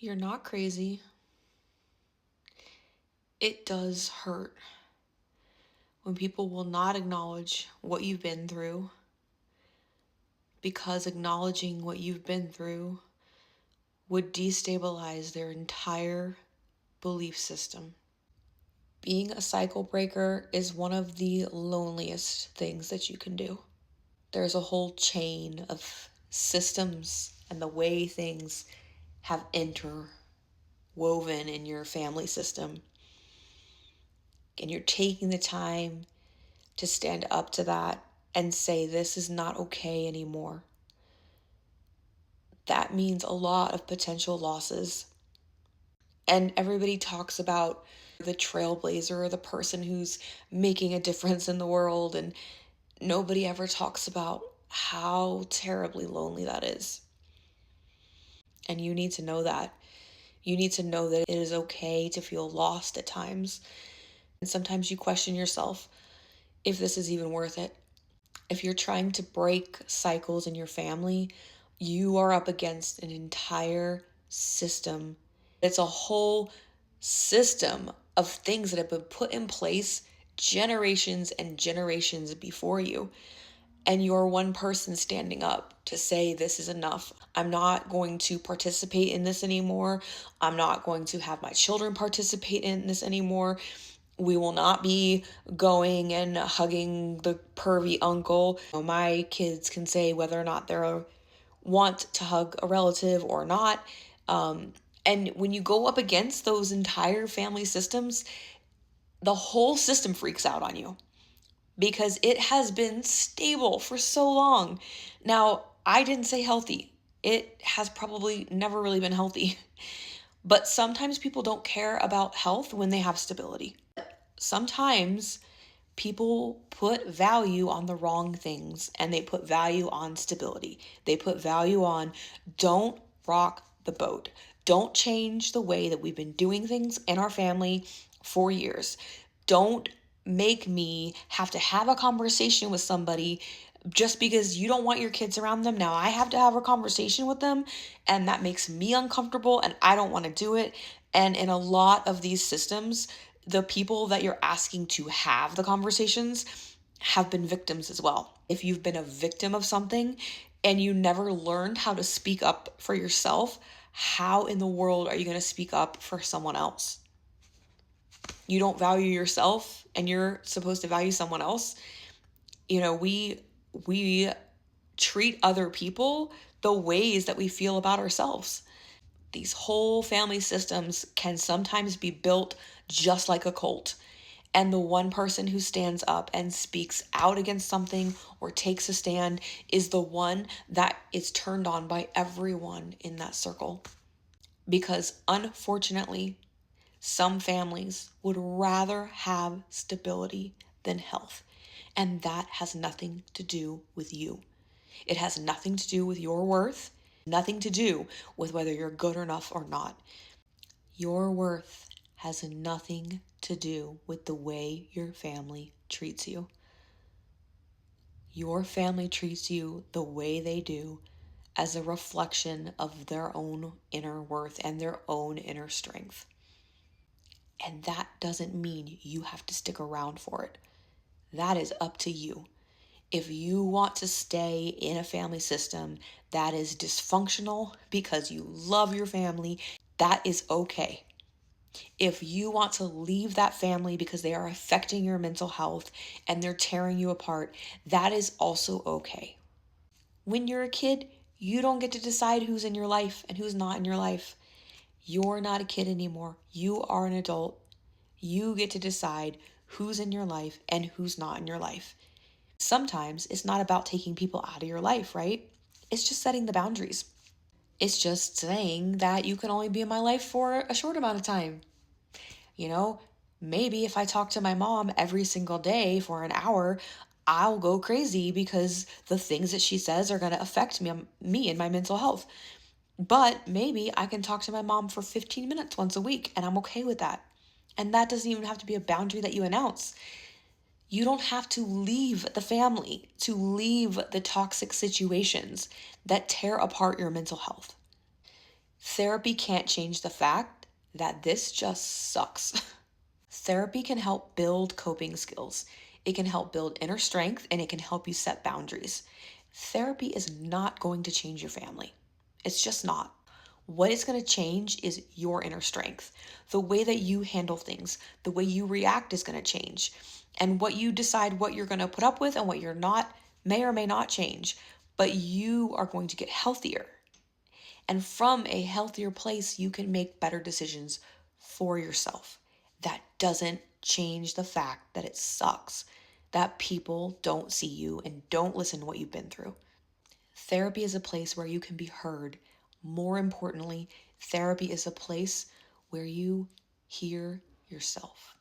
You're not crazy. It does hurt when people will not acknowledge what you've been through, because acknowledging what you've been through would destabilize their entire belief system. Being a cycle breaker is one of the loneliest things that you can do. There's a whole chain of systems and the way things have interwoven in your family system. And you're taking the time to stand up to that and say, this is not okay anymore. That means a lot of potential losses. And everybody talks about the trailblazer or the person who's making a difference in the world, and nobody ever talks about how terribly lonely that is. And you need to know that. You need to know that it is okay to feel lost at times. And sometimes you question yourself if this is even worth it. If you're trying to break cycles in your family, you are up against an entire system. It's a whole system of things that have been put in place generations and generations before you. And you're one person standing up to say, this is enough. I'm not going to participate in this anymore. I'm not going to have my children participate in this anymore. We will not be going and hugging the pervy uncle. My kids can say whether or not they want to hug a relative or not. And when you go up against those entire family systems, the whole system freaks out on you because it has been stable for so long. Now, I didn't say healthy. It has probably never really been healthy. But sometimes people don't care about health when they have stability. Sometimes people put value on the wrong things, and they put value on stability. They put value on, don't rock the boat. Don't change the way that we've been doing things in our family for years. Don't make me have to have a conversation with somebody just because you don't want your kids around them. Now I have to have a conversation with them, and that makes me uncomfortable, and I don't want to do it. And in a lot of these systems, the people that you're asking to have the conversations have been victims as well. If you've been a victim of something and you never learned how to speak up for yourself, how in the world are you going to speak up for someone else? You don't value yourself and you're supposed to value someone else. We treat other people the ways that we feel about ourselves. These whole family systems can sometimes be built just like a cult. And the one person who stands up and speaks out against something or takes a stand is the one that is turned on by everyone in that circle. Because unfortunately, some families would rather have stability than health. And that has nothing to do with you. It has nothing to do with your worth, nothing to do with whether you're good enough or not. Your worth has nothing to do with the way your family treats you. Your family treats you the way they do as a reflection of their own inner worth and their own inner strength. And that doesn't mean you have to stick around for it. That is up to you. If you want to stay in a family system that is dysfunctional because you love your family, that is okay. If you want to leave that family because they are affecting your mental health and they're tearing you apart, that is also okay. When you're a kid, you don't get to decide who's in your life and who's not in your life. You're not a kid anymore. You are an adult. You get to decide who's in your life and who's not in your life. Sometimes it's not about taking people out of your life, right? It's just setting the boundaries. It's just saying that you can only be in my life for a short amount of time. Maybe if I talk to my mom every single day for an hour, I'll go crazy because the things that she says are going to affect me and my mental health. But maybe I can talk to my mom for 15 minutes once a week, and I'm okay with that. And that doesn't even have to be a boundary that you announce. You don't have to leave the family, to leave the toxic situations that tear apart your mental health. Therapy can't change the fact that this just sucks. Therapy can help build coping skills. It can help build inner strength and it can help you set boundaries. Therapy is not going to change your family. It's just not. What is going to change is your inner strength. The way that you handle things, the way you react is going to change. And what you decide what you're going to put up with and what you're not may or may not change. But you are going to get healthier. And from a healthier place, you can make better decisions for yourself. That doesn't change the fact that it sucks that people don't see you and don't listen to what you've been through. Therapy is a place where you can be heard. More importantly, therapy is a place where you hear yourself.